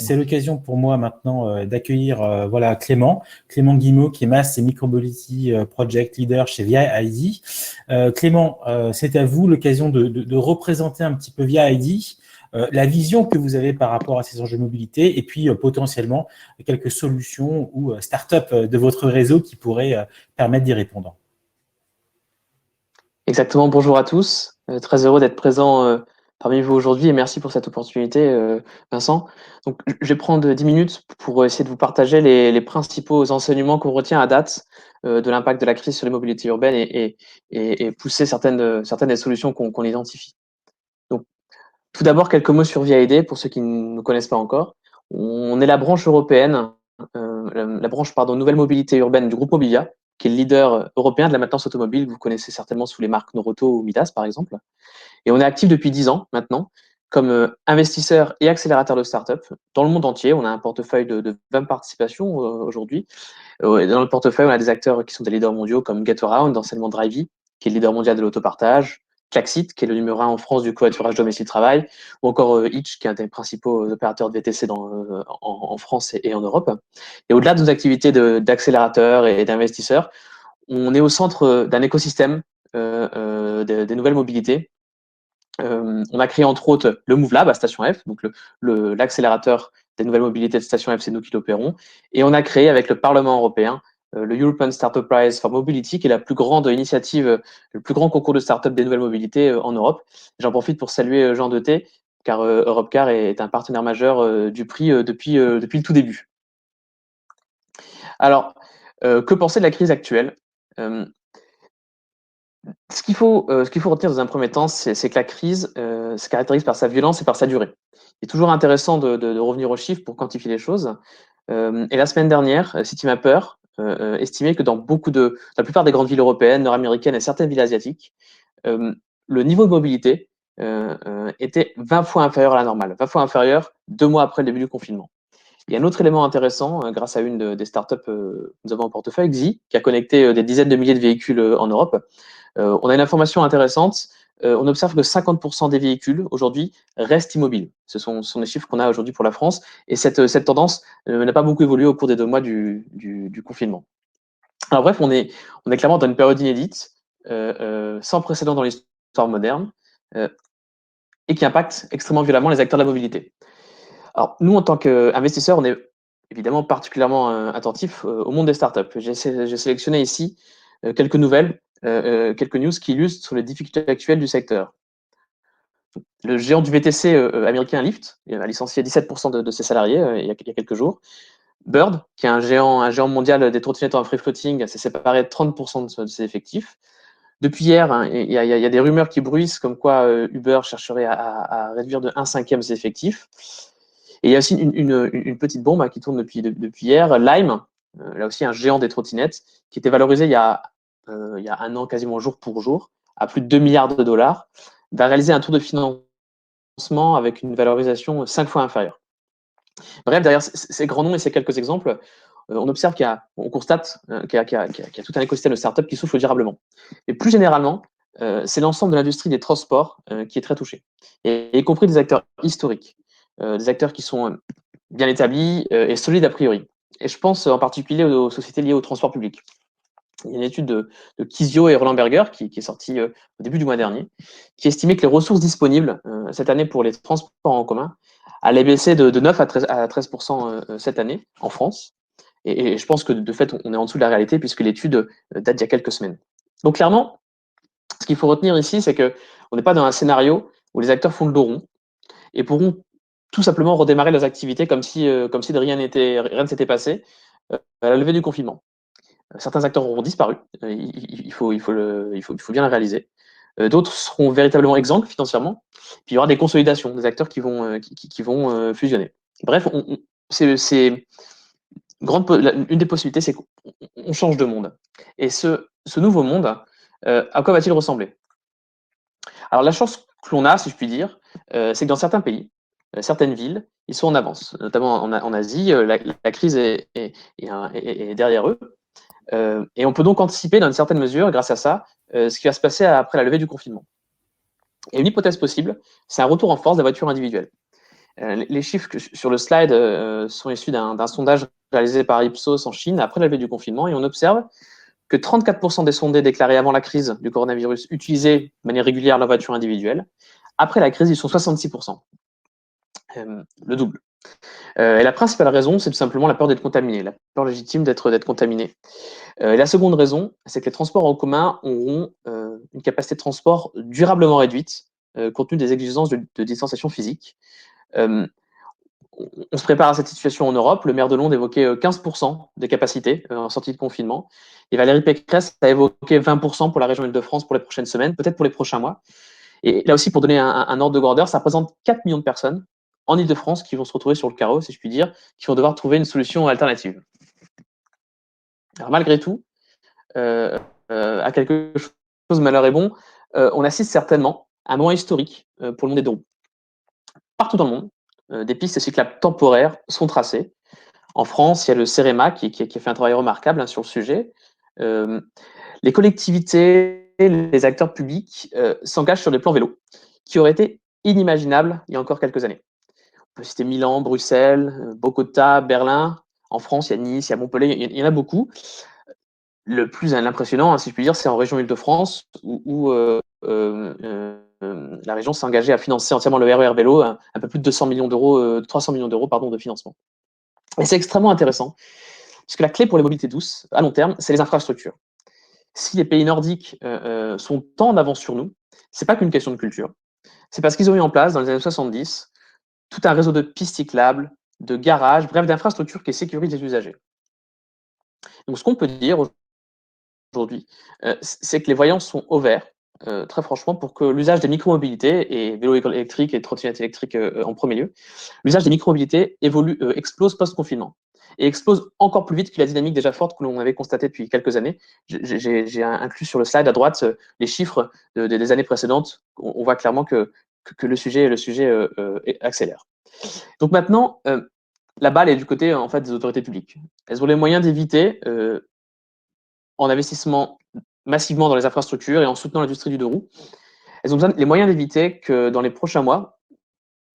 c'est l'occasion pour moi maintenant d'accueillir voilà Clément Guimot, qui est Mass et Micromobility Project Leader chez VIA-ID. Clément, c'est à vous l'occasion de représenter un petit peu VIA-ID, la vision que vous avez par rapport à ces enjeux de mobilité et puis potentiellement quelques solutions ou start-up de votre réseau qui pourraient permettre d'y répondre. Exactement, bonjour à tous. Très heureux d'être présent parmi vous aujourd'hui et merci pour cette opportunité, Vincent. Donc, je vais prendre 10 minutes pour essayer de vous partager les principaux enseignements qu'on retient à date de l'impact de la crise sur les mobilités urbaines et pousser certaines des solutions qu'on identifie. Donc, tout d'abord, quelques mots sur VIA-ID pour ceux qui ne nous connaissent pas encore. On est la branche européenne, la branche Nouvelle Mobilité Urbaine du groupe Mobilia, qui est le leader européen de la maintenance automobile. Vous connaissez certainement sous les marques Noroto ou Midas, par exemple. Et on est actif depuis 10 ans maintenant, comme investisseur et accélérateur de start-up dans le monde entier. On a un portefeuille de 20 participations aujourd'hui. Dans le portefeuille, on a des acteurs qui sont des leaders mondiaux comme Getaround, anciennement Drivey, qui est le leader mondial de l'autopartage, Klaxit, qui est le numéro 1 en France du covoiturage domicile-travail, ou encore Hitch, qui est un des principaux opérateurs de VTC en France et en Europe. Et au-delà de nos activités d'accélérateurs et d'investisseurs, on est au centre d'un écosystème des nouvelles mobilités. On a créé entre autres le Move Lab à Station F, donc l'accélérateur des nouvelles mobilités de Station F, c'est nous qui l'opérons. Et on a créé avec le Parlement européen le European Startup Prize for Mobility, qui est la plus grande initiative, le plus grand concours de start-up des nouvelles mobilités en Europe. J'en profite pour saluer Jean Deté, car Europcar est un partenaire majeur du prix depuis le tout début. Alors, que penser de la crise actuelle? Ce qu'il faut retenir dans un premier temps, c'est que la crise se caractérise par sa violence et par sa durée. Il est toujours intéressant de revenir aux chiffres pour quantifier les choses. Et la semaine dernière, Citymapper estimait que dans la plupart des grandes villes européennes, nord-américaines et certaines villes asiatiques, le niveau de mobilité était 20 fois inférieur à la normale, 20 fois inférieur 2 mois après le début du confinement. Il y a un autre élément intéressant, grâce à une des startups que nous avons en portefeuille, Xi, qui a connecté des dizaines de milliers de véhicules en Europe. On a une information intéressante. On observe que 50% des véhicules aujourd'hui restent immobiles. Ce sont les chiffres qu'on a aujourd'hui pour la France. Et cette tendance n'a pas beaucoup évolué au cours des 2 mois du confinement. Alors bref, on est clairement dans une période inédite, sans précédent dans l'histoire moderne, et qui impacte extrêmement violemment les acteurs de la mobilité. Alors, nous, en tant qu'investisseurs, on est évidemment particulièrement attentifs au monde des startups. J'ai sélectionné ici quelques nouvelles, quelques news qui illustrent les difficultés actuelles du secteur. Le géant du VTC américain Lyft a licencié 17% de ses salariés il y a quelques jours. Bird, qui est un géant mondial des trottinettes en free floating, s'est séparé de 30% de ses effectifs. Depuis hier, hein, il y a des rumeurs qui bruissent comme quoi Uber chercherait à réduire de 1/5 ses effectifs. Et il y a aussi une petite bombe qui tourne depuis hier, Lime, là aussi un géant des trottinettes, qui était valorisé il y a 1 an quasiment jour pour jour, à plus de 2 milliards de dollars, va réaliser un tour de financement avec une valorisation 5 fois inférieure. Bref, derrière ces grands noms et ces quelques exemples, on constate qu'il y a tout un écosystème de startups qui souffre durablement. Et plus généralement, c'est l'ensemble de l'industrie des transports qui est très touché, et y compris des acteurs historiques, des acteurs qui sont bien établis et solides a priori. Et je pense en particulier aux sociétés liées au transport public. Il y a une étude de Kizio et Roland Berger qui est sortie au début du mois dernier, qui estimait que les ressources disponibles cette année pour les transports en commun allaient baisser de 9 à 13% cette année en France. Et je pense que de fait, on est en dessous de la réalité puisque l'étude date d'il y a quelques semaines. Donc clairement, ce qu'il faut retenir ici, c'est qu'on n'est pas dans un scénario où les acteurs font le dos rond et pourront tout simplement redémarrer leurs activités comme si de rien ne s'était passé à la levée du confinement. Certains acteurs auront disparu, il faut bien le réaliser. D'autres seront véritablement exsangues financièrement. Puis il y aura des consolidations, des acteurs qui vont fusionner. Bref, une des possibilités, c'est qu'on change de monde. Et ce nouveau monde, à quoi va-t-il ressembler? Alors la chance que l'on a, si je puis dire, c'est que dans certains pays, certaines villes, ils sont en avance, notamment en Asie. La crise est derrière eux. Et on peut donc anticiper dans une certaine mesure, grâce à ça, ce qui va se passer après la levée du confinement. Et une hypothèse possible, c'est un retour en force de la voiture individuelle. Les chiffres sur le slide sont issus d'un sondage réalisé par Ipsos en Chine après la levée du confinement, et on observe que 34% des sondés déclarés avant la crise du coronavirus utilisaient de manière régulière leur voiture individuelle. Après la crise, ils sont 66%, le double. Et la principale raison, c'est tout simplement la peur d'être contaminé, la peur légitime d'être contaminé. Et la seconde raison, c'est que les transports en commun auront une capacité de transport durablement réduite, compte tenu des exigences de distanciation physique. On se prépare à cette situation en Europe. Le maire de Londres évoquait 15% des capacités en sortie de confinement. Et Valérie Pécresse a évoqué 20% pour la région Île-de-France pour les prochaines semaines, peut-être pour les prochains mois. Et là aussi, pour donner un ordre de grandeur, ça représente 4 millions de personnes en Île-de-France qui vont se retrouver sur le carreau, si je puis dire, qui vont devoir trouver une solution alternative. Alors, malgré tout, à quelque chose, malheur est bon, on assiste certainement à un moment historique pour le monde des deux roues. Partout dans le monde, des pistes cyclables temporaires sont tracées. En France, il y a le CEREMA qui a fait un travail remarquable sur le sujet. Les collectivités, les acteurs publics s'engagent sur des plans vélo qui auraient été inimaginables il y a encore quelques années. On peut citer Milan, Bruxelles, Bogota, Berlin. En France, il y a Nice, il y a Montpellier, il y en a beaucoup. Le plus impressionnant, si je puis dire, c'est en région Île-de-France où la région s'est engagée à financer entièrement le RER vélo, un peu plus de 300 millions d'euros de financement. Et c'est extrêmement intéressant, parce que la clé pour les mobilités douces, à long terme, c'est les infrastructures. Si les pays nordiques sont tant en avance sur nous, c'est pas qu'une question de culture. C'est parce qu'ils ont mis en place, dans les années 70, tout un réseau de pistes cyclables, de garages, bref, d'infrastructures qui sécurisent les usagers. Donc, ce qu'on peut dire aujourd'hui, c'est que les voyants sont au vert, très franchement, pour que l'usage des micromobilités, et vélo électrique et trottinette électrique en premier lieu, l'usage des micromobilités explose post-confinement. Et explose encore plus vite que la dynamique déjà forte que l'on avait constatée depuis quelques années. J'ai inclus sur le slide à droite les chiffres des années précédentes. On voit clairement que le sujet accélère. Donc maintenant, la balle est du côté en fait des autorités publiques. Elles ont les moyens d'éviter en investissement massivement dans les infrastructures et en soutenant l'industrie du deux roues. Elles ont besoin les moyens d'éviter que dans les prochains mois,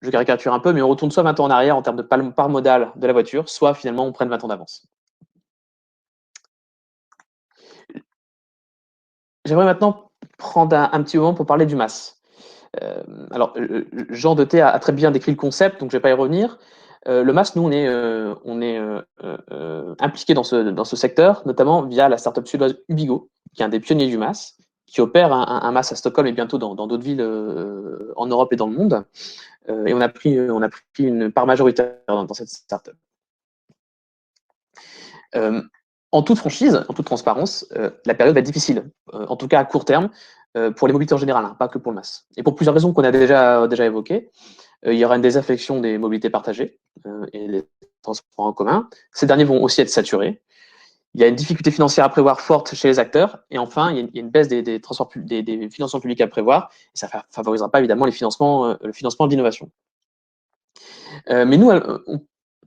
je caricature un peu, mais on retourne soit 20 ans en arrière en termes de part modale de la voiture, soit finalement on prenne 20 ans d'avance. J'aimerais maintenant prendre un petit moment pour parler du MAS. Alors, Jean Deté a très bien décrit le concept, donc je ne vais pas y revenir. Le MAS, nous, on est impliqué dans ce secteur, notamment via la startup suédoise Ubigo, qui est un des pionniers du MAS, qui opère un MAS à Stockholm et bientôt dans d'autres villes en Europe et dans le monde. Et on a pris une part majoritaire dans cette startup. En toute franchise, en toute transparence, la période va être difficile, en tout cas à court terme, pour les mobilités en général, pas que pour le MAS. Et pour plusieurs raisons qu'on a déjà évoquées. Il y aura une désaffection des mobilités partagées et des transports en commun. Ces derniers vont aussi être saturés. Il y a une difficulté financière à prévoir forte chez les acteurs. Et enfin, il y a une baisse des financements publics à prévoir. Et ça ne favorisera pas évidemment le financement de l'innovation. Mais nous,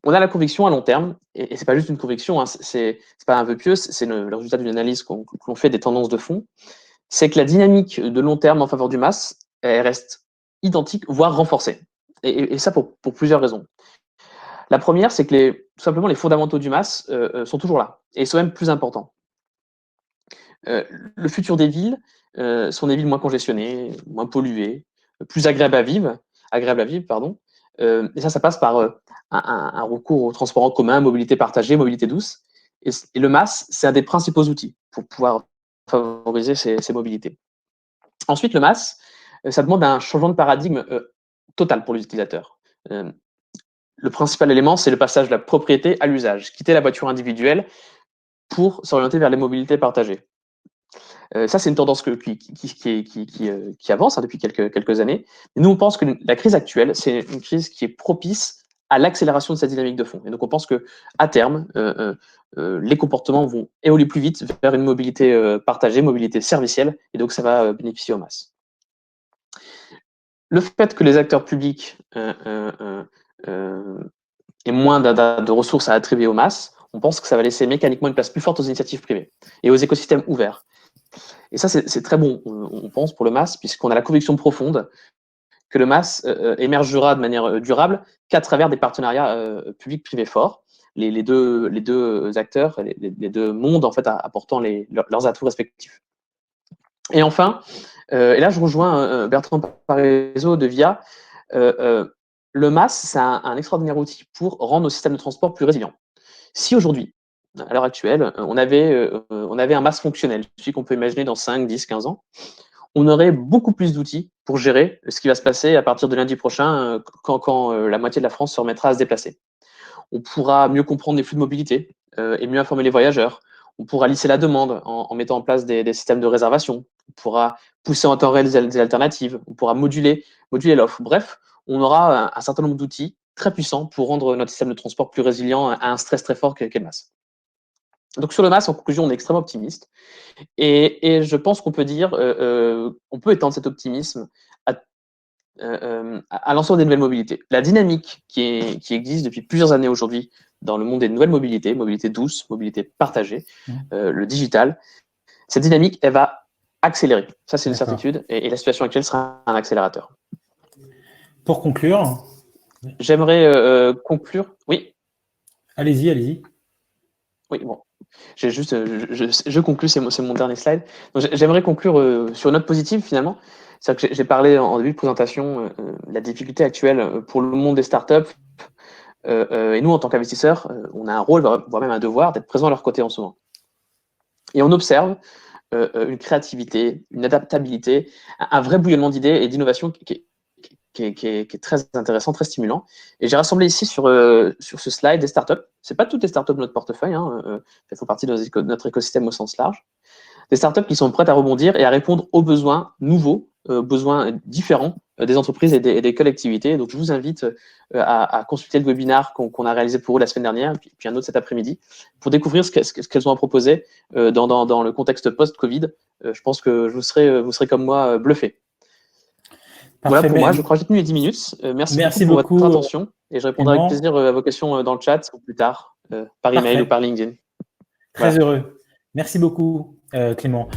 on a la conviction à long terme, et ce n'est pas juste une conviction, c'est pas un vœu pieux, c'est le résultat d'une analyse qu'on fait des tendances de fond, c'est que la dynamique de long terme en faveur du MAS, elle reste identique, voire renforcée. Et ça pour plusieurs raisons. La première, c'est que tout simplement les fondamentaux du MAS sont toujours là, et sont même plus importants. Le futur des villes sont des villes moins congestionnées, moins polluées, plus agréables à vivre, et ça passe par un recours au transport en commun, mobilité partagée, mobilité douce. Et le MAS, c'est un des principaux outils pour pouvoir favoriser ces mobilités. Ensuite, le MAS, ça demande un changement de paradigme total pour les utilisateurs. Le principal élément, c'est le passage de la propriété à l'usage, quitter la voiture individuelle pour s'orienter vers les mobilités partagées. Ça, c'est une tendance qui avance depuis quelques années. Et nous, on pense que la crise actuelle, c'est une crise qui est propice à l'accélération de cette dynamique de fond. Et donc, on pense qu'à terme, les comportements vont évoluer plus vite vers une mobilité partagée, mobilité servicielle, et donc ça va bénéficier aux masses. Le fait que les acteurs publics aient moins de ressources à attribuer aux masses, on pense que ça va laisser mécaniquement une place plus forte aux initiatives privées et aux écosystèmes ouverts. Et ça, c'est très bon, on pense, pour le MAS, puisqu'on a la conviction profonde que le MaaS émergera de manière durable qu'à travers des partenariats publics-privés forts. Les deux acteurs, les deux mondes en fait apportant leurs atouts respectifs. Et enfin, et là je rejoins Bertrand Parisot de VIA, le MaaS, c'est un extraordinaire outil pour rendre nos systèmes de transport plus résilients. Si aujourd'hui, à l'heure actuelle, on avait un MaaS fonctionnel, celui qu'on peut imaginer dans 5, 10, 15 ans, on aurait beaucoup plus d'outils pour gérer ce qui va se passer à partir de lundi prochain, quand la moitié de la France se remettra à se déplacer. On pourra mieux comprendre les flux de mobilité et mieux informer les voyageurs. On pourra lisser la demande en mettant en place des systèmes de réservation. On pourra pousser en temps réel des alternatives. On pourra moduler l'offre. Bref, on aura un certain nombre d'outils très puissants pour rendre notre système de transport plus résilient à un stress très fort qu'est le MaaS. Donc sur le MaaS, en conclusion, on est extrêmement optimiste. Et je pense qu'on peut dire, on peut étendre cet optimisme à l'ensemble des nouvelles mobilités. La dynamique qui existe depuis plusieurs années aujourd'hui dans le monde des nouvelles mobilités, mobilité douce, mobilité partagée, le digital, cette dynamique, elle va accélérer. Ça, c'est une certitude. Et la situation actuelle sera un accélérateur. Pour conclure, j'aimerais conclure. Oui. Allez-y. Oui, bon. J'ai juste, je conclus, c'est mon dernier slide. J'aimerais conclure sur une note positive finalement. C'est-à-dire que j'ai parlé en début de présentation de la difficulté actuelle pour le monde des startups. Et nous, en tant qu'investisseurs, on a un rôle, voire même un devoir, d'être présent à leur côté en ce moment. Et on observe une créativité, une adaptabilité, un vrai bouillonnement d'idées et d'innovation qui est très intéressant, très stimulant. Et j'ai rassemblé ici sur ce slide des startups. Ce n'est pas toutes les startups de notre portefeuille, elles font partie de notre écosystème au sens large. Des startups qui sont prêtes à rebondir et à répondre aux besoins nouveaux, besoins différents des entreprises et des collectivités. Donc, je vous invite à consulter le webinaire qu'on a réalisé pour eux la semaine dernière, puis un autre cet après-midi, pour découvrir ce qu'elles ont à proposer dans le contexte post-Covid. Je pense que vous serez comme moi bluffés. Parfait, voilà pour moi, je crois que j'ai tenu les 10 minutes. Merci beaucoup pour votre attention et je répondrai avec plaisir à vos questions dans le chat ou plus tard, par email ou par LinkedIn. Très heureux. Merci beaucoup, Clément.